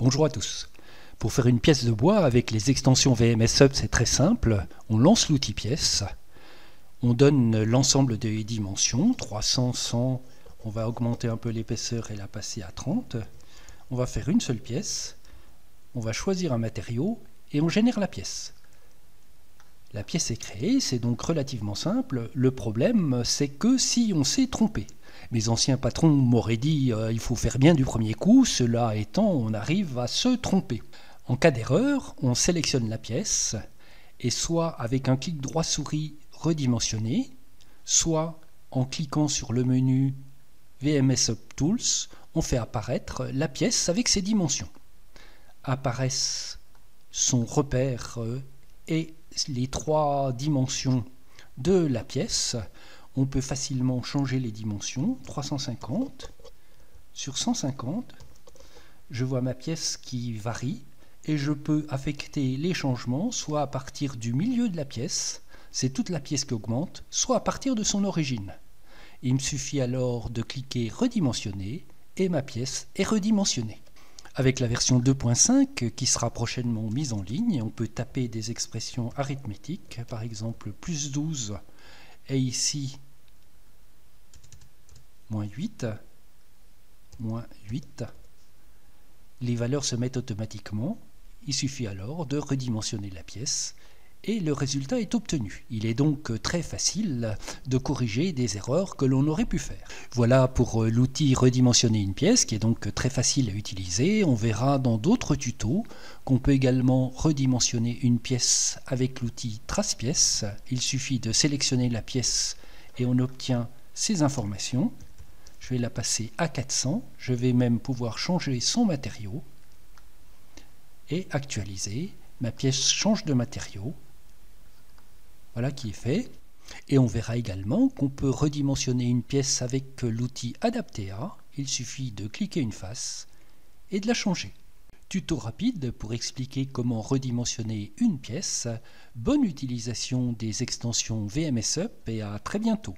Bonjour à tous. Pour faire une pièce de bois avec les extensions VMS Up, c'est très simple. On lance l'outil pièce, on donne l'ensemble des dimensions, 300, 100, on va augmenter un peu l'épaisseur et la passer à 30. On va faire une seule pièce, on va choisir un matériau et on génère la pièce. La pièce est créée, c'est donc relativement simple. Le problème, c'est que si on s'est trompé, mes anciens patrons m'auraient dit il faut faire bien du premier coup, cela étant, on arrive à se tromper. En cas d'erreur, on sélectionne la pièce et soit avec un clic droit souris redimensionner, soit en cliquant sur le menu VMS Up Tools, on fait apparaître la pièce avec ses dimensions. Apparaissent son repère et les trois dimensions de la pièce. On peut facilement changer les dimensions, 350 sur 150. Je vois ma pièce qui varie et je peux affecter les changements soit à partir du milieu de la pièce, c'est toute la pièce qui augmente, soit à partir de son origine. Il me suffit alors de cliquer redimensionner et ma pièce est redimensionnée. Avec la version 2.5 qui sera prochainement mise en ligne, on peut taper des expressions arithmétiques, par exemple plus 12 et ici moins 8, moins 8. Les valeurs se mettent automatiquement. Il suffit alors de redimensionner la pièce et le résultat est obtenu. Il est donc très facile de corriger des erreurs que l'on aurait pu faire. Voilà pour l'outil redimensionner une pièce qui est donc très facile à utiliser. On verra dans d'autres tutos qu'on peut également redimensionner une pièce avec l'outil trace pièce. Il suffit de sélectionner la pièce et on obtient ces informations. Je vais la passer à 400. Je vais même pouvoir changer son matériau et actualiser. Ma pièce change de matériau. Voilà qui est fait. Et on verra également qu'on peut redimensionner une pièce avec l'outil Adaptea. Il suffit de cliquer une face et de la changer. Tuto rapide pour expliquer comment redimensionner une pièce. Bonne utilisation des extensions VMS Up et à très bientôt.